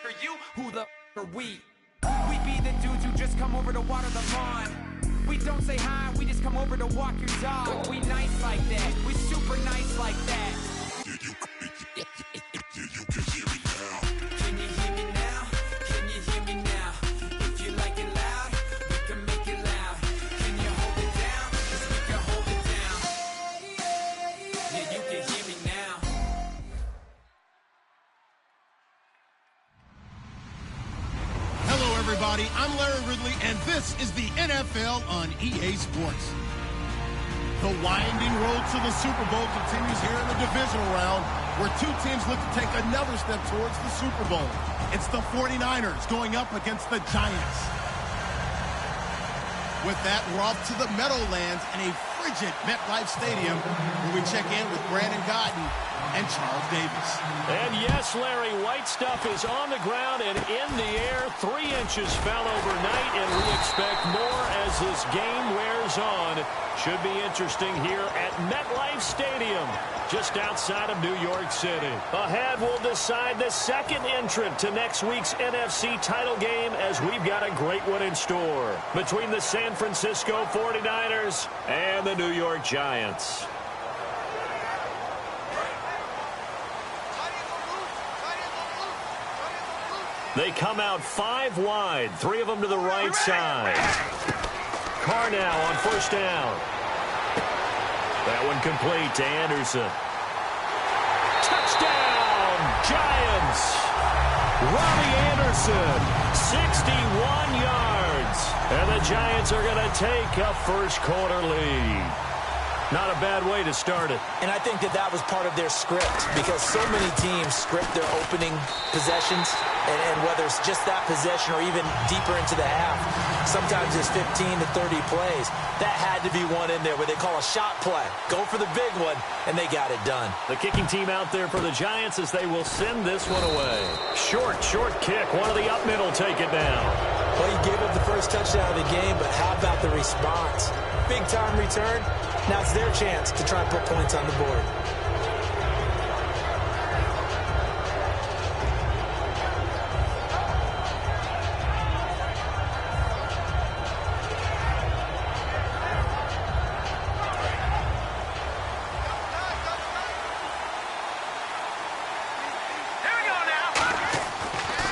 for you, who the are we? We be the dudes who just come over to water the lawn. We don't say hi, we just come over to walk your dog. We nice like that, we super nice like that. Can you hear me now? Can you hear me now? If you like it loud, we can make it loud. Can you hold it down? 'Cause we can hold it down. Yeah, you can hear me now. Hello, everybody. I'm Larry Ridley, and this is the NFL on EA Sports. The winding road to the Super Bowl continues here in the divisional round, where two teams look to take another step towards the Super Bowl. It's the 49ers going up against the Giants. With that, we're off to the Meadowlands in a frigid MetLife Stadium, where we check in with Brandon Cotton and Charles Davis. And yes, Larry, white stuff is on the ground and in the air. 3 inches fell overnight, and we expect more as this game wears on. Should be interesting here at MetLife Stadium, just outside of New York City. Ahead, we'll decide the second entrant to next week's NFC title game, as we've got a great one in store between the San Francisco 49ers and the New York Giants. They come out 5 wide, 3 of them to the right side. Carr now on first down. That one complete to Anderson. Touchdown, Giants! Robbie Anderson, 61 yards. And the Giants are going to take a first-quarter lead. Not a bad way to start it. And I think that was part of their script, because so many teams script their opening possessions, and whether it's just that possession or even deeper into the half, sometimes it's 15 to 30 plays. That had to be one in there where they call a shot play. Go for the big one, and they got it done. The kicking team out there for the Giants as they will send this one away. Short kick. One of the up middle take it down. Well, you gave up the first touchdown of the game, but how about the response? Big-time return. Now it's their chance to try and put points on the board.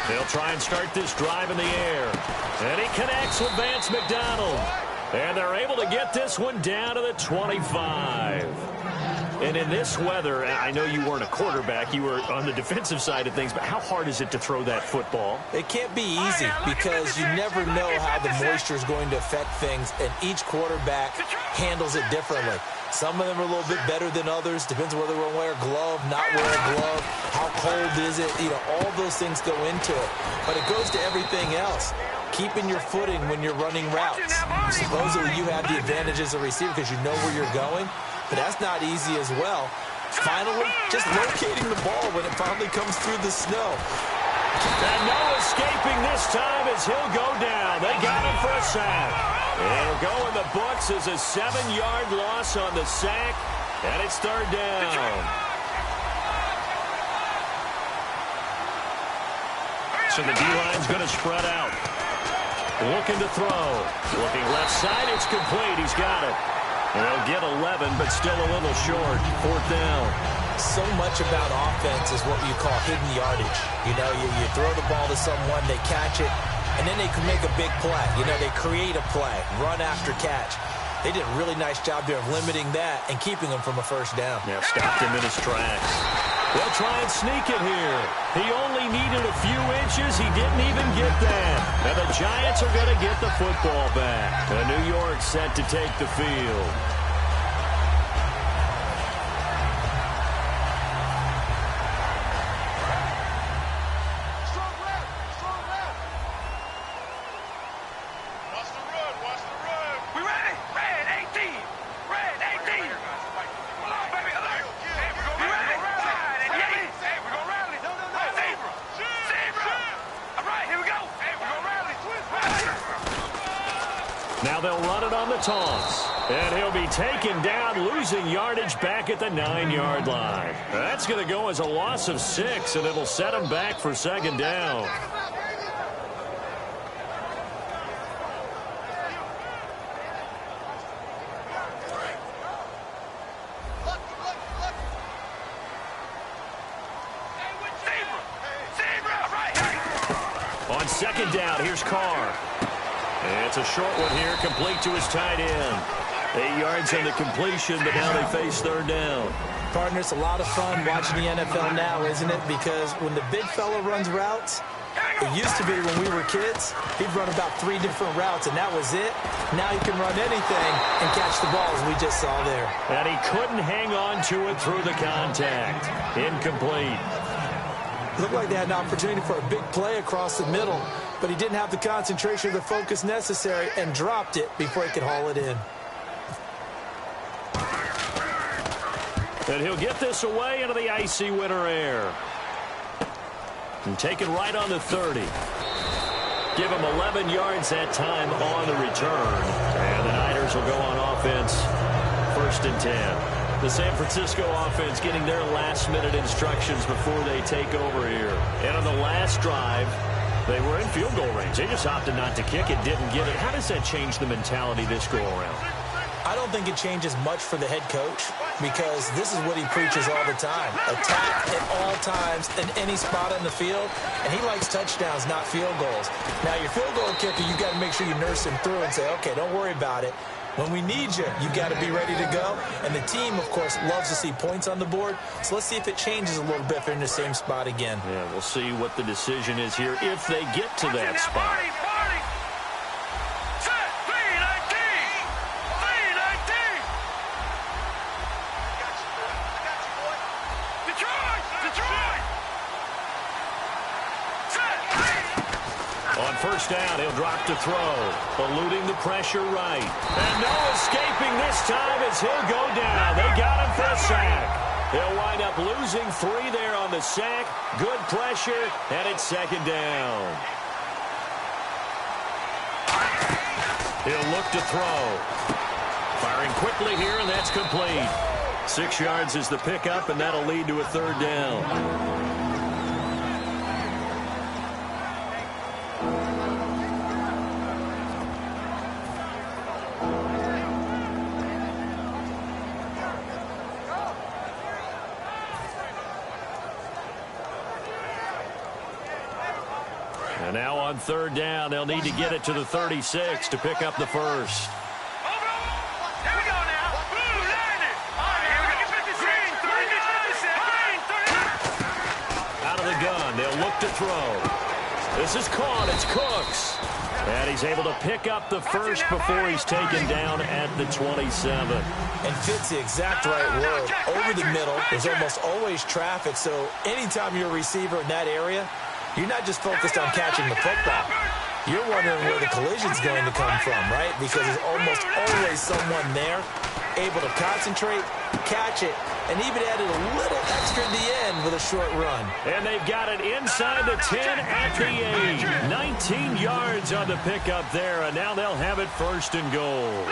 They'll try and start this drive in the air. And he connects with Vance McDonald. And they're able to get this one down to the 25. And in this weather, I know you weren't a quarterback. You were on the defensive side of things. But how hard is it to throw that football? It can't be easy, because you never know how the moisture is going to affect things. And each quarterback handles it differently. Some of them are a little bit better than others. Depends on whether they wear a glove, not wear a glove. How cold is it? You know, all those things go into it. But it goes to everything else. Keeping your footing when you're running routes. Supposedly you have the advantage as a receiver because you know where you're going, but that's not easy as well. Finally, just locating the ball when it finally comes through the snow. And no escaping this time as he'll go down. They got him for a sack. It'll go in the books as a 7-yard loss on the sack, and it's third down. So the D-line's going to spread out. Looking to throw. Looking left side. It's complete. He's got it. They'll get 11, but still a little short. Fourth down. So much about offense is what you call hidden yardage. You know, you throw the ball to someone, they catch it, and then they can make a big play. You know, they create a play, run after catch. They did a really nice job there of limiting that and keeping him from a first down. Yeah, stopped him in his tracks. They'll try and sneak it here. He only needed a few inches. He didn't even get that. And the Giants are going to get the football back. And New York set to take the field. Now they'll run it on the toss. And he'll be taken down, losing yardage back at the 9-yard line. That's going to go as a loss of 6, and it'll set him back for second down. On second down, here's Carr. And it's a short one here, complete to his tight end. 8 yards on the completion, but now they face third down. Partner, it's a lot of fun watching the NFL now, isn't it? Because when the big fella runs routes, it used to be when we were kids, he'd run about 3 different routes, and that was it. Now he can run anything and catch the ball, as we just saw there. And he couldn't hang on to it through the contact. Incomplete. Looked like they had an opportunity for a big play across the middle, but he didn't have the concentration or the focus necessary and dropped it before he could haul it in. And he'll get this away into the icy winter air. And taken right on the 30. Give him 11 yards that time on the return. And the Niners will go on offense. 1st and 10. The San Francisco offense getting their last-minute instructions before they take over here. And on the last drive, they were in field goal range. They just opted not to kick it, didn't get it. How does that change the mentality this go-around? I don't think it changes much for the head coach because this is what he preaches all the time. Attack at all times in any spot on the field, and he likes touchdowns, not field goals. Now, your field goal kicker, you got to make sure you nurse him through and say, okay, don't worry about it. When we need you, you got to be ready to go. And the team, of course, loves to see points on the board. So let's see if it changes a little bit if they're in the same spot again. Yeah, we'll see what the decision is here if they get to that spot. On first down, he'll drop to throw, eluding the pressure right. And no escaping this time as he'll go down. They got him for a sack. They'll wind up losing 3 there on the sack. Good pressure, and it's second down. He'll look to throw. Firing quickly here, and that's complete. 6 yards is the pickup, and that'll lead to a third down. And now on third down, they'll need to get it to the 36 to pick up the first. Out of the gun, they'll look to throw. This is caught, it's Cooks. And he's able to pick up the first before he's taken down at the 27. And fits the exact right word. Over the middle, there's almost always traffic, so anytime you're a receiver in that area, you're not just focused on catching the football. You're wondering where the collision's going to come from, right? Because there's almost always someone there able to concentrate, catch it, and even added a little extra at the end with a short run. And they've got it inside the 10 at the 8. 19 yards on the pickup there, and now they'll have it 1st and goal.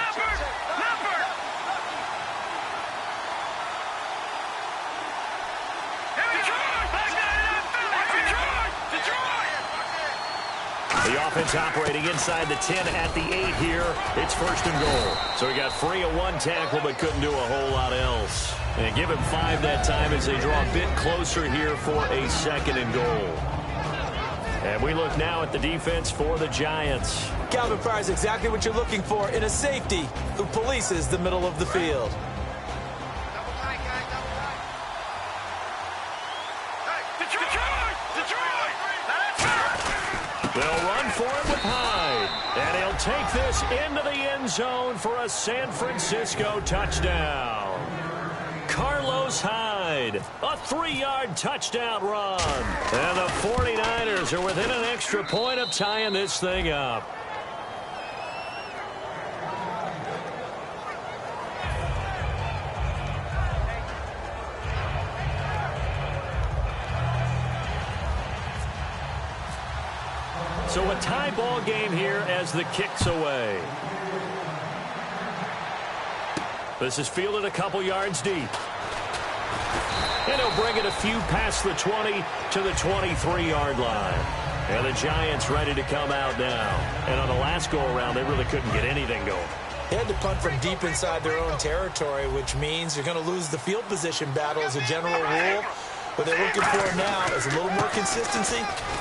The offense operating inside the 10 at the 8 here. It's 1st and goal. So he got free of 1 tackle but couldn't do a whole lot else. And give him 5 that time as they draw a bit closer here for a 2nd and goal. And we look now at the defense for the Giants. Calvin Pryor's exactly what you're looking for in a safety who polices the middle of the field. They'll run for it with Hyde. And he'll take this into the end zone for a San Francisco touchdown. Carlos Hyde, a 3-yard touchdown run. And the 49ers are within an extra point of tying this thing up. So a tie ball game here as the kick's away. This is fielded a couple yards deep. And he'll bring it a few past the 20 to the 23-yard line. And the Giants ready to come out now. And on the last go-around, they really couldn't get anything going. They had to punt from deep inside their own territory, which means you're going to lose the field position battle as a general rule. What they're looking for now is a little more consistency,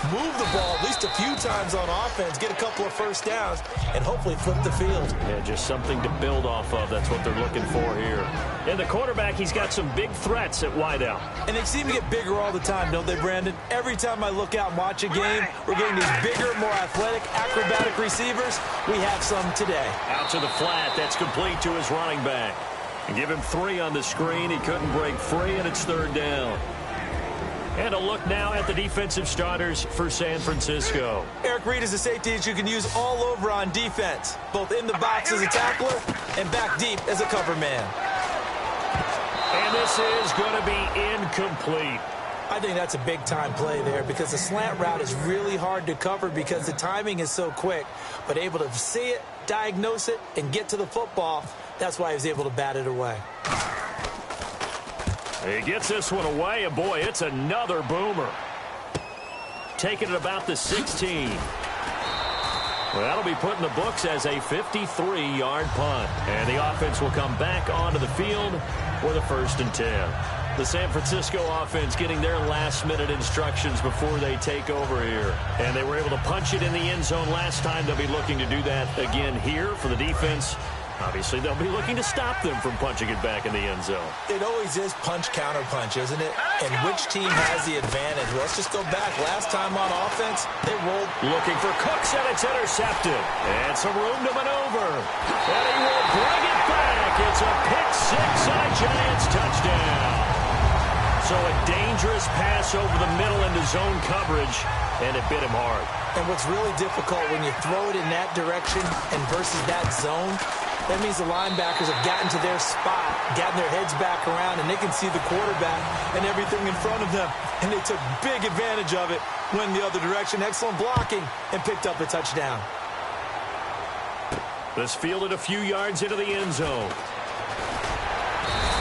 move the ball at least a few times on offense, get a couple of first downs, and hopefully flip the field. Yeah, just something to build off of. That's what they're looking for here. And the quarterback, he's got some big threats at wideout. And they seem to get bigger all the time, don't they, Brandon? Every time I look out and watch a game, we're getting these bigger, more athletic, acrobatic receivers. We have some today. Out to the flat. That's complete to his running back. And give him 3 on the screen. He couldn't break free, and it's 3rd down. And a look now at the defensive starters for San Francisco. Eric Reed is a safety that you can use all over on defense, both in the box as a tackler and back deep as a cover man. And this is going to be incomplete. I think that's a big-time play there because the slant route is really hard to cover because the timing is so quick. But able to see it, diagnose it, and get to the football, that's why he was able to bat it away. He gets this one away, and boy, it's another boomer. Taking it about the 16. Well, that'll be put in the books as a 53-yard punt. And the offense will come back onto the field with a 1st and 10. The San Francisco offense getting their last-minute instructions before they take over here. And they were able to punch it in the end zone last time. They'll be looking to do that again here for the defense. Obviously, they'll be looking to stop them from punching it back in the end zone. It always is punch-counter-punch, isn't it? And which team has the advantage? Well, let's just go back. Last time on offense, they rolled. Looking for Cooks, and it's intercepted. And some room to maneuver. And he will bring it back. It's a pick-6 on a Giants touchdown. So a dangerous pass over the middle into zone coverage, and it bit him hard. And what's really difficult when you throw it in that direction and versus that zone, that means the linebackers have gotten to their spot, gotten their heads back around, and they can see the quarterback and everything in front of them. And they took big advantage of it, went the other direction, excellent blocking, and picked up a touchdown. This fielded a few yards into the end zone.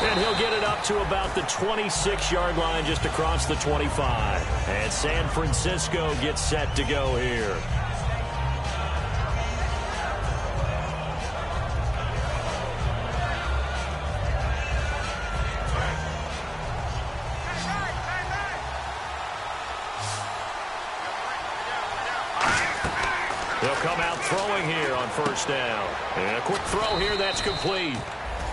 And he'll get it up to about the 26-yard line just across the 25. And San Francisco gets set to go here. They'll come out throwing here on 1st down. And a quick throw here, that's complete.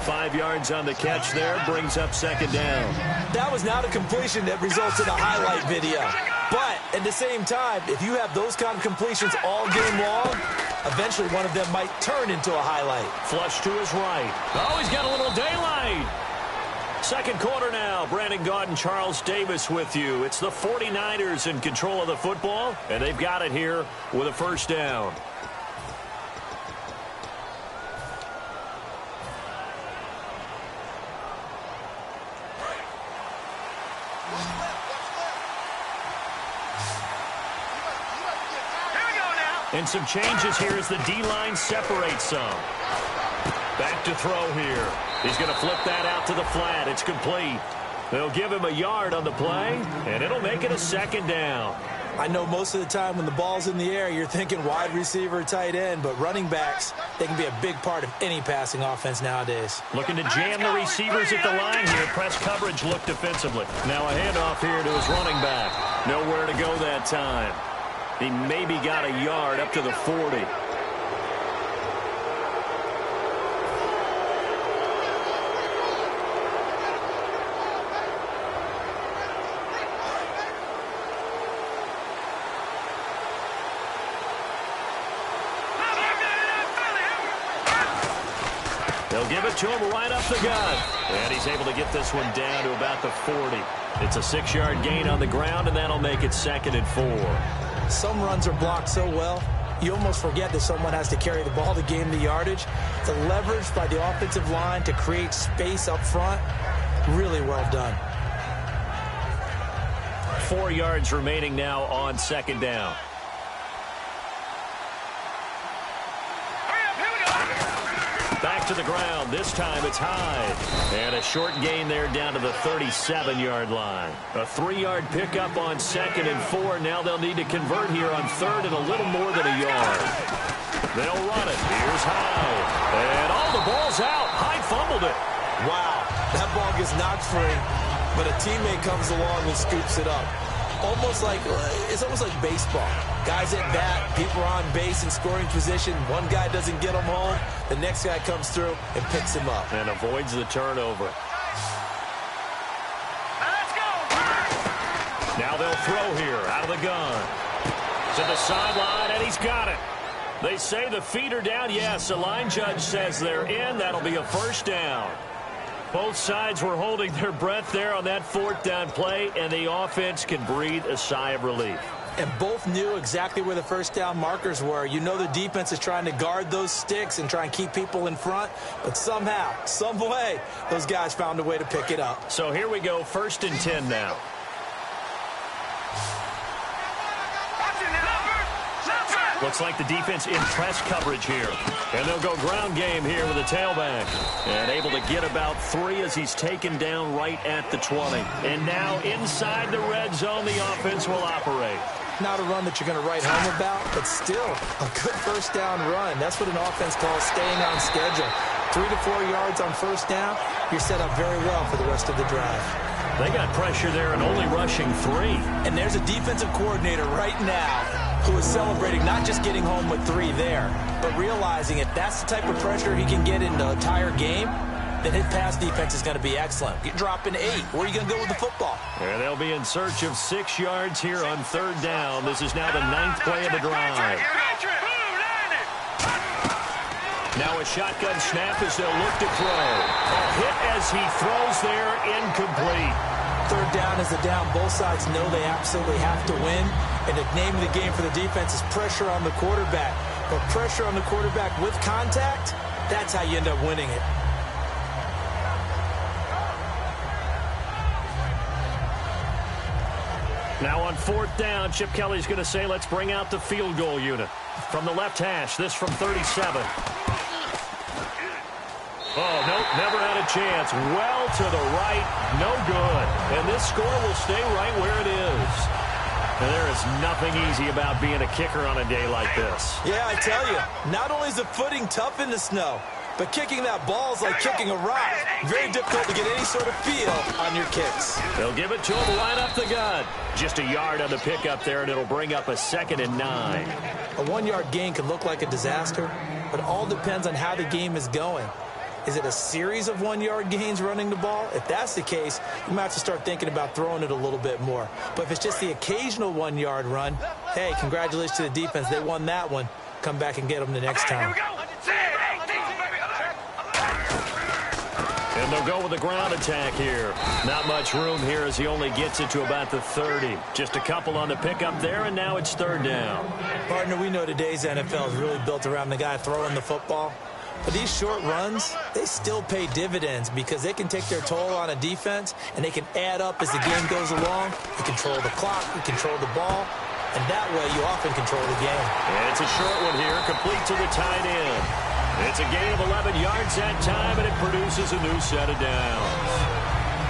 5 yards on the catch there, brings up 2nd down. That was not a completion that results in a highlight video. But at the same time, if you have those kind of completions all game long, eventually one of them might turn into a highlight. Flush to his right. Oh, he's got a little daylight. 2nd quarter now. Brandon Gaudin, Charles Davis with you. It's the 49ers in control of the football, and they've got it here with a 1st down. And some changes here as the D-line separates some. Back to throw here. He's going to flip that out to the flat. It's complete. They'll give him a yard on the play, and it'll make it a 2nd down. I know most of the time when the ball's in the air, you're thinking wide receiver, tight end, but running backs, they can be a big part of any passing offense nowadays. Looking to jam the receivers at the line here. Press coverage look defensively. Now a handoff here to his running back. Nowhere to go that time. He maybe got a yard up to the 40. They'll give it to him right up the gut. And he's able to get this one down to about the 40. It's a 6-yard gain on the ground, and that'll make it 2nd and 4. Some runs are blocked so well, you almost forget that someone has to carry the ball to gain the yardage. The leverage by the offensive line to create space up front, really well done. 4 yards remaining now on 2nd down. Back to the ground. This time it's Hyde. And a short gain there down to the 37-yard line. A 3-yard pickup on 2nd and 4. Now they'll need to convert here on 3rd and a little more than a yard. They'll run it. Here's Hyde. And the ball's out. Hyde fumbled it. Wow, that ball gets knocked free, but a teammate comes along and scoops it up. It's almost like baseball. Guys at bat, people are on base in scoring position. One guy doesn't get him home. The next guy comes through and picks him up. And avoids the turnover. Now they'll throw here out of the gun. To the sideline, and he's got it. They say the feet are down. Yes, the line judge says they're in. That'll be a first down. Both sides were holding their breath there on that 4th down play, and the offense can breathe a sigh of relief. And both knew exactly where the first down markers were. You know the defense is trying to guard those sticks and try and keep people in front, but somehow, some way, those guys found a way to pick it up. So here we go, 1st and 10 now. Looks like the defense in press coverage here. And they'll go ground game here with a tailback. And able to get about 3 as he's taken down right at the 20. And now inside the red zone, the offense will operate. Not a run that you're going to write home about, but still a good first down run. That's what an offense calls staying on schedule. 3 to 4 yards on first down, you're set up very well for the rest of the drive. They got pressure there and only rushing 3. And there's a defensive coordinator right now who is celebrating not just getting home with 3 there, but realizing if that's the type of pressure he can get in the entire game, then his pass defense is going to be excellent. You're dropping 8. Where are you going to go with the football? And they'll be in search of 6 yards here on 3rd down. This is now the 9th play of the drive. Now a shotgun snap as they'll look to throw. A hit as he throws there, incomplete. 3rd down is the down. Both sides know they absolutely have to win. And the name of the game for the defense is pressure on the quarterback. But pressure on the quarterback with contact, that's how you end up winning it. Now on 4th down, Chip Kelly's going to say, let's bring out the field goal unit. From the left hash, this from 37. Oh, nope, never had a chance. Well to the right, no good. And this score will stay right where it is. And there is nothing easy about being a kicker on a day like this. Yeah, I tell you, not only is the footing tough in the snow, but kicking that ball is like kicking a rock. Very difficult to get any sort of feel on your kicks. They'll give it to him, line up the gut. Just a yard on the pickup there, and it'll bring up a 2nd and 9. A 1-yard gain can look like a disaster, but it all depends on how the game is going. Is it a series of 1-yard gains running the ball? If that's the case, you might have to start thinking about throwing it a little bit more. But if it's just the occasional 1-yard run, hey, congratulations to the defense. They won that one. Come back and get them the next time. And they'll go with the ground attack here. Not much room here as he only gets it to about the 30. Just a couple on the pickup there, and now it's 3rd down. Partner, we know today's NFL is really built around the guy throwing the football. But these short runs, they still pay dividends because they can take their toll on a defense, and they can add up as the game goes along. You control the clock, you control the ball, and that way you often control the game. And it's a short one here, complete to the tight end. It's a gain of 11 yards that time, and it produces a new set of downs.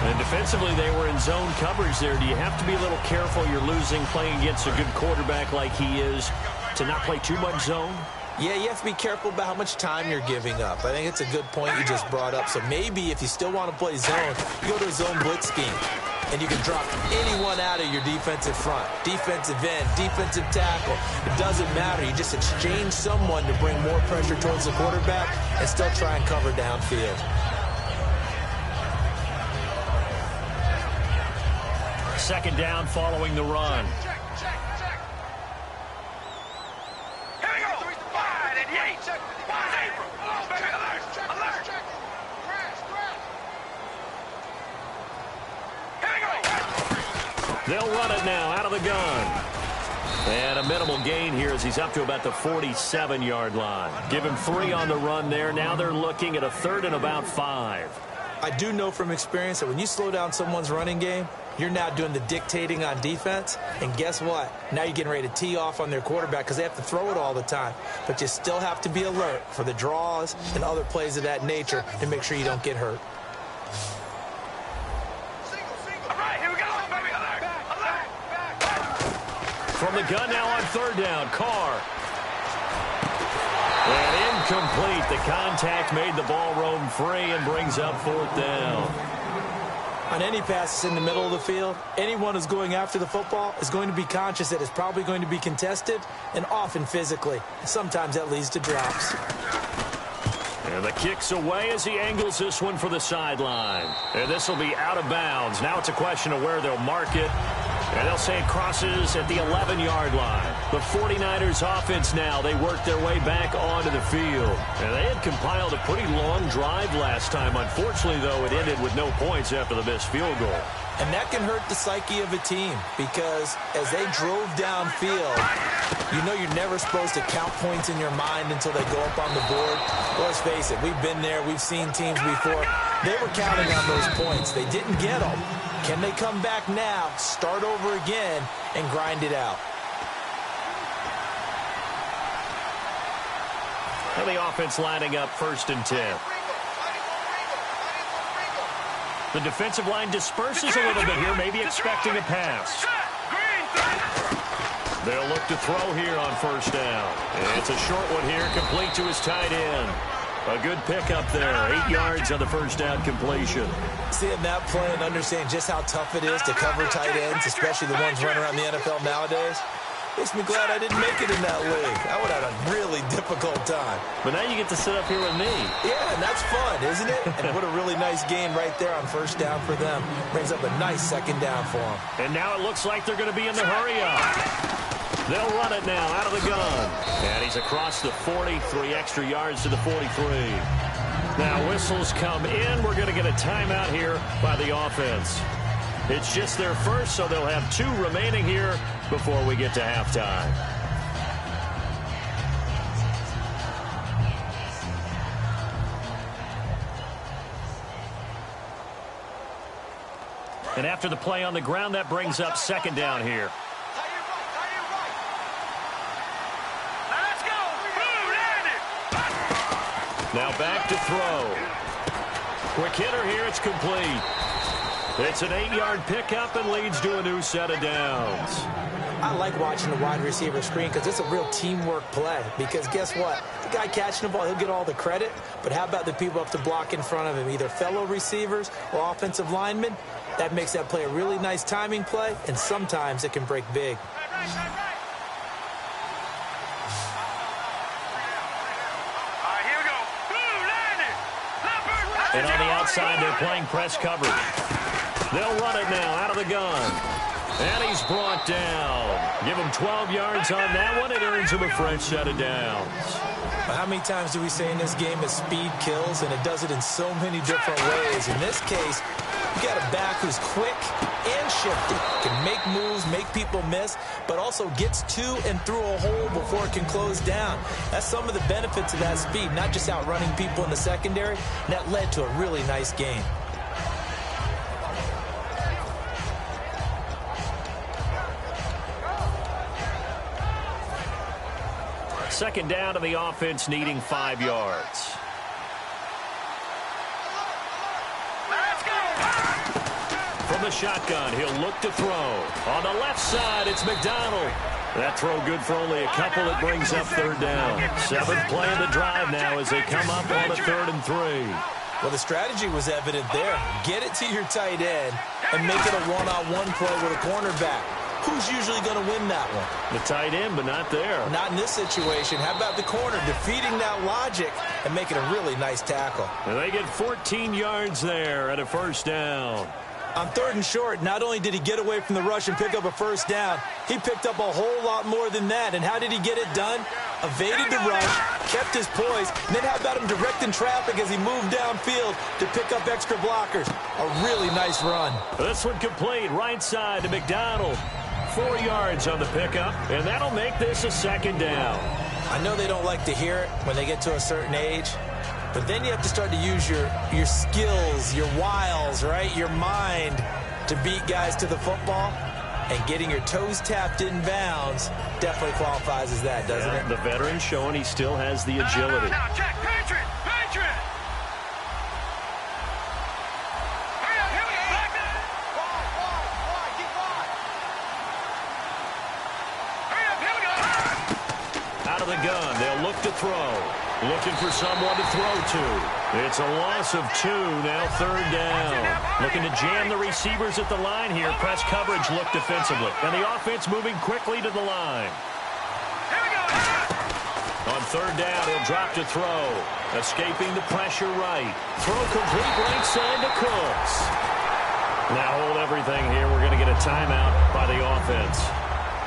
And defensively, they were in zone coverage there. Do you have to be a little careful you're losing playing against a good quarterback like he is to not play too much zone? Yeah, you have to be careful about how much time you're giving up. I think it's a good point you just brought up. So maybe if you still want to play zone, you go to a zone blitz scheme. And you can drop anyone out of your defensive front. Defensive end, defensive tackle. It doesn't matter. You just exchange someone to bring more pressure towards the quarterback and still try and cover downfield. Second down following the run. They'll run it now out of the gun. And a minimal gain here as he's up to about the 47-yard line. Give him 3 on the run there. Now they're looking at a 3rd and about 5. I do know from experience that when you slow down someone's running game, You're now doing the dictating on defense, and guess what? Now you're getting ready to tee off on their quarterback because they have to throw it all the time. But you still have to be alert for the draws and other plays of that nature to make sure you don't get hurt. From the gun now on third down, Carr. And incomplete. The contact made the ball roam free and brings up fourth down. On any passes in the middle of the field, anyone who's going after the football is going to be conscious that it's probably going to be contested and often physically. Sometimes that leads to drops. And the kick's away as he angles this one for the sideline. And this will be out of bounds. Now it's a question of where they'll mark it. And they'll say it crosses at the 11-yard line. The 49ers offense now, they work their way back onto the field. And they had compiled a pretty long drive last time. Unfortunately, though, it ended with no points after the missed field goal. And that can hurt the psyche of a team because as they drove downfield, you know you're never supposed to count points in your mind until they go up on the board. Well, let's face it, we've been there. We've seen teams before. They were counting on those points. They didn't get them. Can they come back now, start over again, and grind it out? And the offense lining up 1st and 10. The defensive line disperses a little bit here, maybe expecting a pass. They'll look to throw here on 1st down. And it's a short one here, complete to his tight end. A good pickup there, 8 yards on the 1st down completion. Seeing that play and understanding just how tough it is to cover tight ends, especially the ones running around the NFL nowadays, makes me glad I didn't make it in that league. I would have had a really difficult time. But now you get to sit up here with me. Yeah, and that's fun, isn't it? And what a really nice game right there on 1st down for them. Brings up a nice 2nd down for them. And now it looks like they're going to be in the hurry-up. They'll run it now out of the gun. And he's across the 40, 3 extra yards to the 43. Now whistles come in. We're going to get a timeout here by the offense. It's just their first, so they'll have 2 remaining here before we get to halftime. And after the play on the ground, that brings up 2nd down here. Now back to throw. Quick hitter here, it's complete. It's an 8-yard pickup and leads to a new set of downs. I like watching the wide receiver screen because it's a real teamwork play. Because guess what? The guy catching the ball, he'll get all the credit. But how about the people up to block in front of him, either fellow receivers or offensive linemen? That makes that play a really nice timing play, and sometimes it can break big. And on the outside, they're playing press coverage. They'll run it now out of the gun. And he's brought down. Give him 12 yards on that one. It earns him a fresh set of downs. How many times do we say in this game that speed kills, and it does it in so many different ways? In this case, you got a back who's quick and shifty, can make moves, make people miss, but also gets to and through a hole before it can close down. That's some of the benefits of that speed, not just outrunning people in the secondary, and that led to a really nice game. Second down to the offense, needing 5 yards. From the shotgun, he'll look to throw. On the left side, it's McDonald. That throw good for only a couple. It brings up 3rd down. 7th play of the drive now as they come up on a 3rd and 3. Well, the strategy was evident there. Get it to your tight end and make it a one-on-one play with a cornerback. Who's usually going to win that one? The tight end, but not there. Not in this situation. How about the corner defeating that logic and making a really nice tackle? And they get 14 yards there at a 1st down. On 3rd and short, not only did he get away from the rush and pick up a 1st down, he picked up a whole lot more than that. And how did he get it done? Evaded the rush, kept his poise, and then how about him directing traffic as he moved downfield to pick up extra blockers? A really nice run. This one complete, right side to McDonald. 4 yards on the pickup, and that'll make this a 2nd down. I know they don't like to hear it when they get to a certain age, but then you have to start to use your skills, your wiles, right, your mind to beat guys to the football, and getting your toes tapped in bounds definitely qualifies as that, doesn't it? The veteran showing he still has the agility. Now, check, Patriot! Patriot! Here we go, back there! Wide, keep wide. Here we go! Out of the gun, they'll look to throw. Looking for someone to throw to. It's a loss of 2, now 3rd down. Looking to jam the receivers at the line here. Press coverage look defensively. And the offense moving quickly to the line. Here we go! On 3rd down, he'll drop to throw. Escaping the pressure right. Throw complete right side to Cooks. Now hold everything here. We're going to get a timeout by the offense.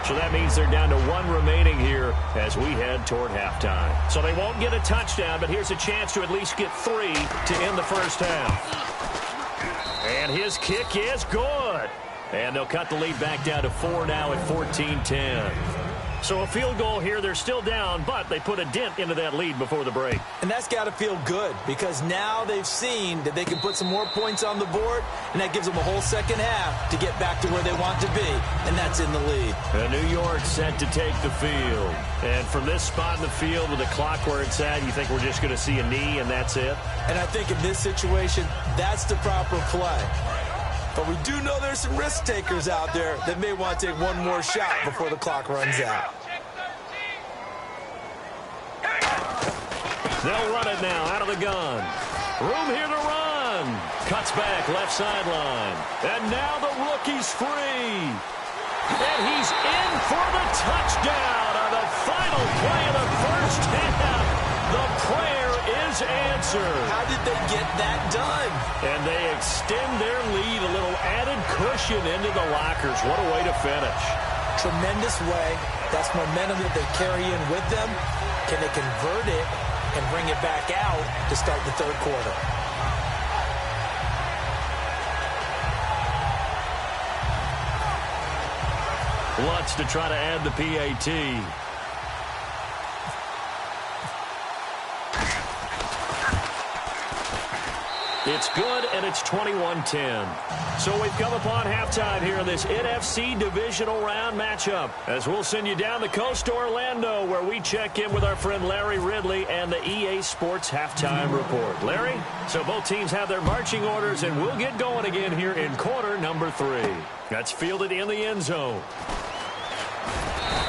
So that means they're down to 1 remaining here as we head toward halftime. So they won't get a touchdown, but here's a chance to at least get 3 to end the first half. And his kick is good. And they'll cut the lead back down to 4 now at 14-10. So a field goal here. They're still down, but they put a dent into that lead before the break. And that's got to feel good because now they've seen that they can put some more points on the board, and that gives them a whole second half to get back to where they want to be, and that's in the lead. And New York set to take the field. And from this spot in the field with the clock where it's at, you think we're just going to see a knee and that's it? And I think in this situation, that's the proper play. But we do know there's some risk takers out there that may want to take one more shot before the clock runs out. They'll run it now out of the gun. Room here to run. Cuts back left sideline. And now the rookie's free. And he's in for the touchdown on the final play of the first half. The prayer is answered. How did they get that done? And they extend their lead, a little added cushion into the lockers. What a way to finish. Tremendous way. That's momentum that they carry in with them. Can they convert it and bring it back out to start the third quarter? Lutz to try to add the PAT. It's good, and it's 21-10. So we've come upon halftime here in this NFC divisional round matchup, as we'll send you down the coast to Orlando, where we check in with our friend Larry Ridley and the EA Sports Halftime Report. Larry, so both teams have their marching orders, and we'll get going again here in quarter number 3. That's fielded in the end zone.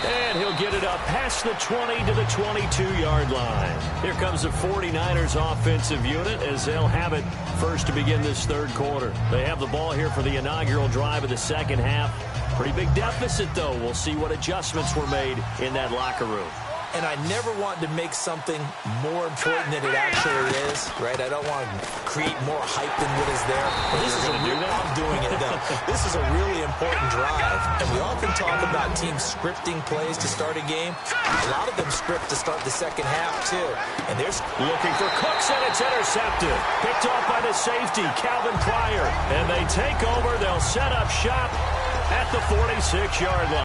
And he'll get it up past the 20 to the 22-yard line. Here comes the 49ers offensive unit as they'll have it first to begin this third quarter. They have the ball here for the inaugural drive of the second half. Pretty big deficit, though. We'll see what adjustments were made in that locker room. And I never want to make something more important than it actually is, right? I don't want to create more hype than what is there. This is I'm doing it, though. This is a really important drive. And we often talk about teams scripting plays to start a game. A lot of them script to start the second half, too. And they're looking for Cooks, and it's intercepted. Picked off by the safety, Calvin Pryor. And they take over. They'll set up shop at the 46-yard line.